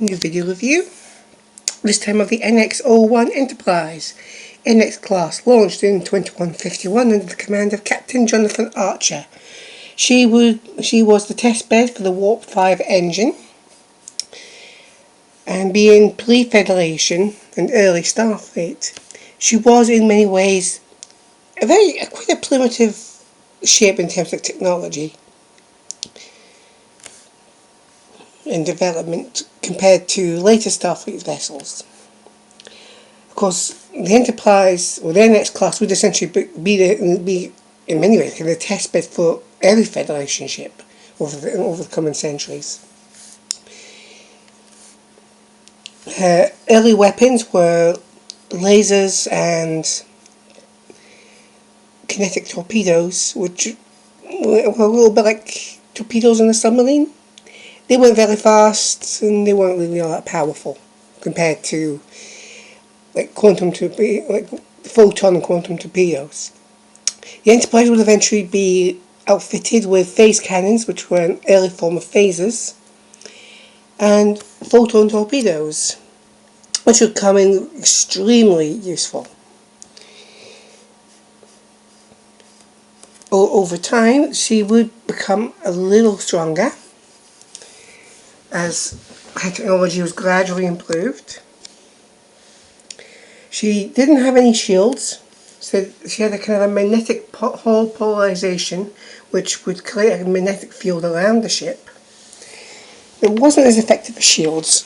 New video review, this time of the NX-01 Enterprise. NX class launched in 2151 under the command of Captain Jonathan Archer. She was the test bed for the Warp 5 engine, and being pre-Federation and early Starfleet, she was in many ways quite a primitive ship in terms of technology and development compared to later Starfleet vessels. Of course, the Enterprise, or the NX class, would essentially be in many ways the test bed for every Federation ship over the coming centuries. Her early weapons were lasers and kinetic torpedoes, which were a little bit like torpedoes in a submarine. They weren't very fast, and they weren't really all that powerful compared to like photon and quantum torpedoes. The Enterprise would eventually be outfitted with phase cannons, which were an early form of phasers, and photon torpedoes, which would come in extremely useful. Over time, she would become a little stronger as her technology was gradually improved. She didn't have any shields, so she had a kind of a magnetic hull polarization which would create a magnetic field around the ship. It wasn't as effective as shields.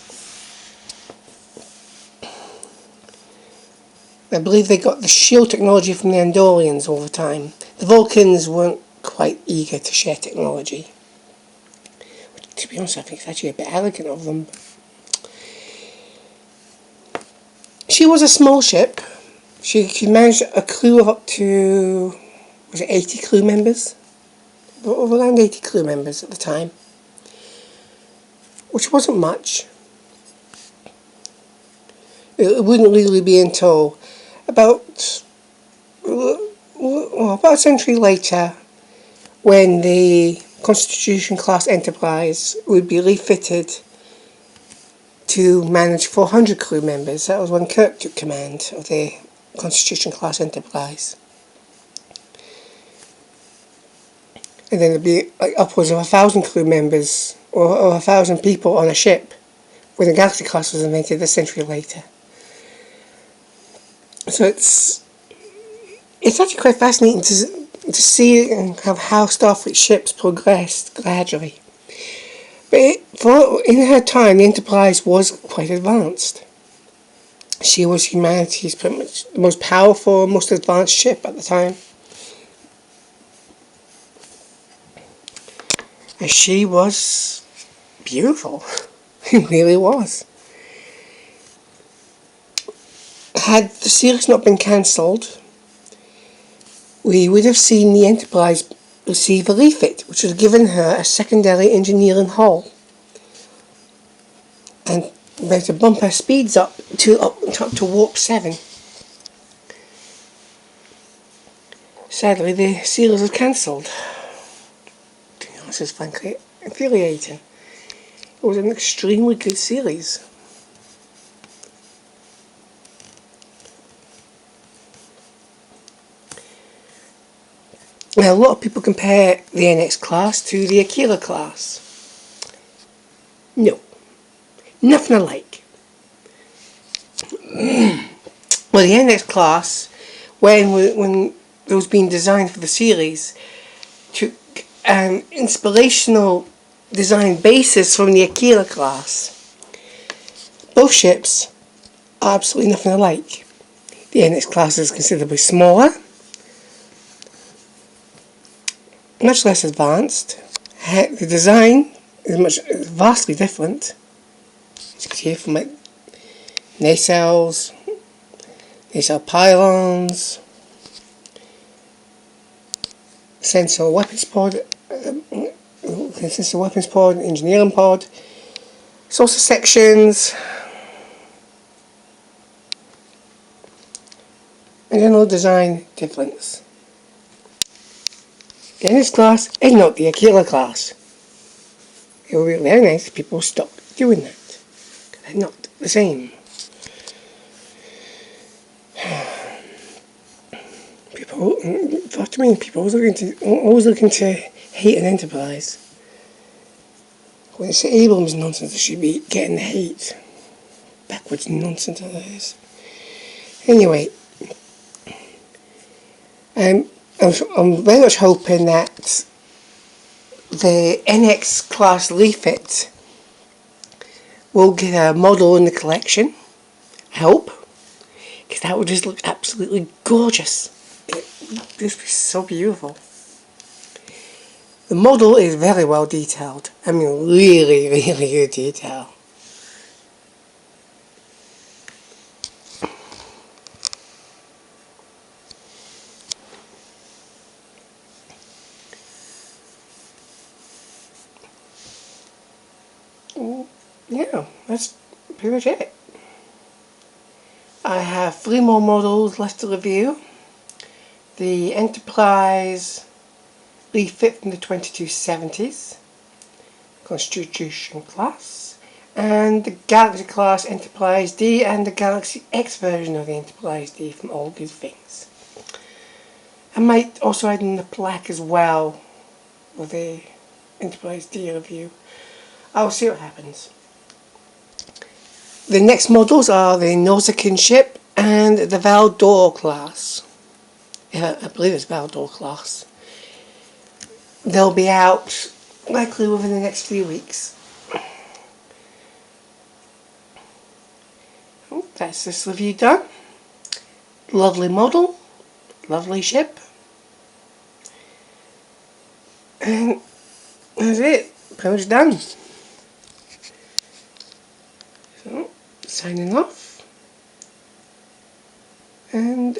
I believe they got the shield technology from the Andorians all the time. The Vulcans weren't quite eager to share technology. To be honest, I think it's actually a bit arrogant of them. She was a small ship. She managed a crew of up to, 80 crew members? Of around 80 crew members at the time, which wasn't much. It wouldn't really be until about a century later when the Constitution class Enterprise would be refitted to manage 400 crew members. That was when Kirk took command of the Constitution class Enterprise. And then there'd be like upwards of 1,000 crew members or 1,000 people on a ship when the Galaxy class was invented a century later. So it's actually quite fascinating to see how Starfleet ships progressed gradually. But in her time, the Enterprise was quite advanced. She was humanity's pretty much the most powerful, most advanced ship at the time. And she was beautiful. She really was. Had the series not been cancelled, we would have seen the Enterprise receive a refit, which would have given her a secondary engineering hull, and to bump her speeds up to warp 7. Sadly, the series was cancelled. This is frankly infuriating. It was an extremely good series. Now, a lot of people compare the NX class to the Akira class. No, nothing alike. Well, the NX class, when it was being designed for the series, took an inspirational design basis from the Akira class. Both ships are absolutely nothing alike. The NX class is considerably smaller, much less advanced. The design is vastly different. As you can hear from nacelles, nacelle pylons, sensor weapons pod, engineering pod, saucer sections, and general design difference. The NX class is not the Akira class. It would be very nice if people stopped doing that. They're not the same. People, what do you mean? People always looking to hate an Enterprise. When it's Abrams nonsense, they should be getting the hate. Backwards nonsense that is. Anyway, I'm very much hoping that the NX class refit will get a model in the collection. I hope, because that would just look absolutely gorgeous. This is so beautiful. The model is very well detailed. I mean, really, really good detail. Yeah, that's pretty much it. I have 3 more models left to review. The Enterprise refit from the 2270s, Constitution class, and the Galaxy class Enterprise D and the Galaxy X version of the Enterprise D from All Good Things. I might also add in the plaque as well with the Enterprise D review. I'll see what happens. The next models are the Nautican ship and the Valdor class. Yeah, I believe it's Valdor class. They'll be out likely within the next few weeks. Oh, that's this review done. Lovely model, lovely ship. And that's it, pretty much done. So, signing off. And